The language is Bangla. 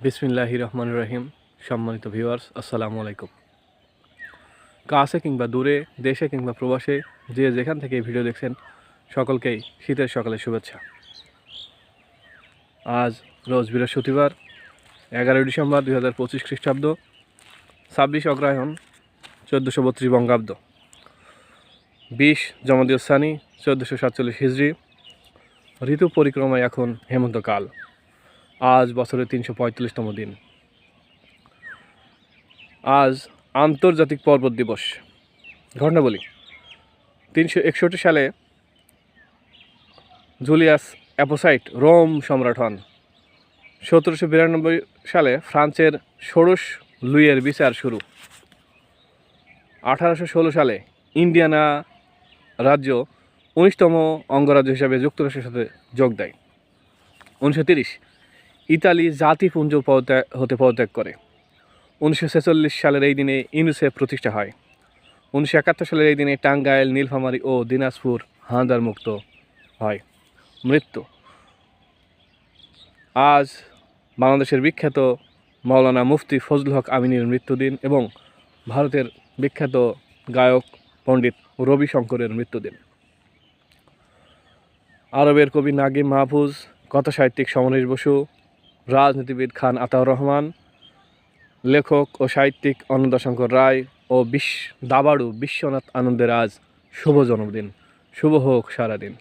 বিসমিল্লাহির রহমানির রহিম। সম্মানিত ভিউয়ার্স, আসসালামু আলাইকুম। কাছে কিংবা দূরে, দেশে কিংবা প্রবাসে, যে যেখান থেকে এই ভিডিও দেখছেন সকলকেই শীতের সকালে শুভেচ্ছা। আজ রোজ বৃহস্পতিবার, 11 ডিসেম্বর 2025 খ্রিস্টাব্দ, 26 অগ্রহায়ণ 1432 বঙ্গাব্দ, 20 জমাদিউস সানি 1447 হিজরি। ঋতু পরিক্রমায় এখন হেমন্তকাল। আজ বছরের 345তম দিন। আজ আন্তর্জাতিক পর্বত দিবস। ঘটনা বলি, 361 সালে জুলিয়াস অ্যাপোসাইট রোম সম্রাট হন। 1792 সালে ফ্রান্সের ষোড়শ লুইয়ের বিচার শুরু। 1816 সালে ইন্ডিয়ানা রাজ্য 19তম অঙ্গরাজ্য হিসাবে যুক্তরাষ্ট্রের সাথে যোগ দেয়। 1930 ইতালি জাতিপুঞ্জ হতে পদত্যাগ করে। 1946 সালের এই দিনে ইউনিসেফ প্রতিষ্ঠা হয়। 1971 সালের এই দিনে টাঙ্গাইল, নীলফামারী ও দিনাজপুর হানাদার মুক্ত হয়। মৃত্যু, আজ বাংলাদেশের বিখ্যাত মাওলানা মুফতি ফজলুল হক আমিনীর মৃত্যুদিন এবং ভারতের বিখ্যাত গায়ক পণ্ডিত রবি শঙ্করের মৃত্যুদিন। আরবের কবি নাগিম মাহফুজ, কথাসাহিত্যিক সমরেশ বসু, রাজনীতিবিদ খান আতাউর রহমান, লেখক ও সাহিত্যিক অন্নদাশঙ্কর রায় ও দাবাড়ু বিশ্বনাথ আনন্দের আজ শুভ জন্মদিন। শুভ হোক সারাদিন।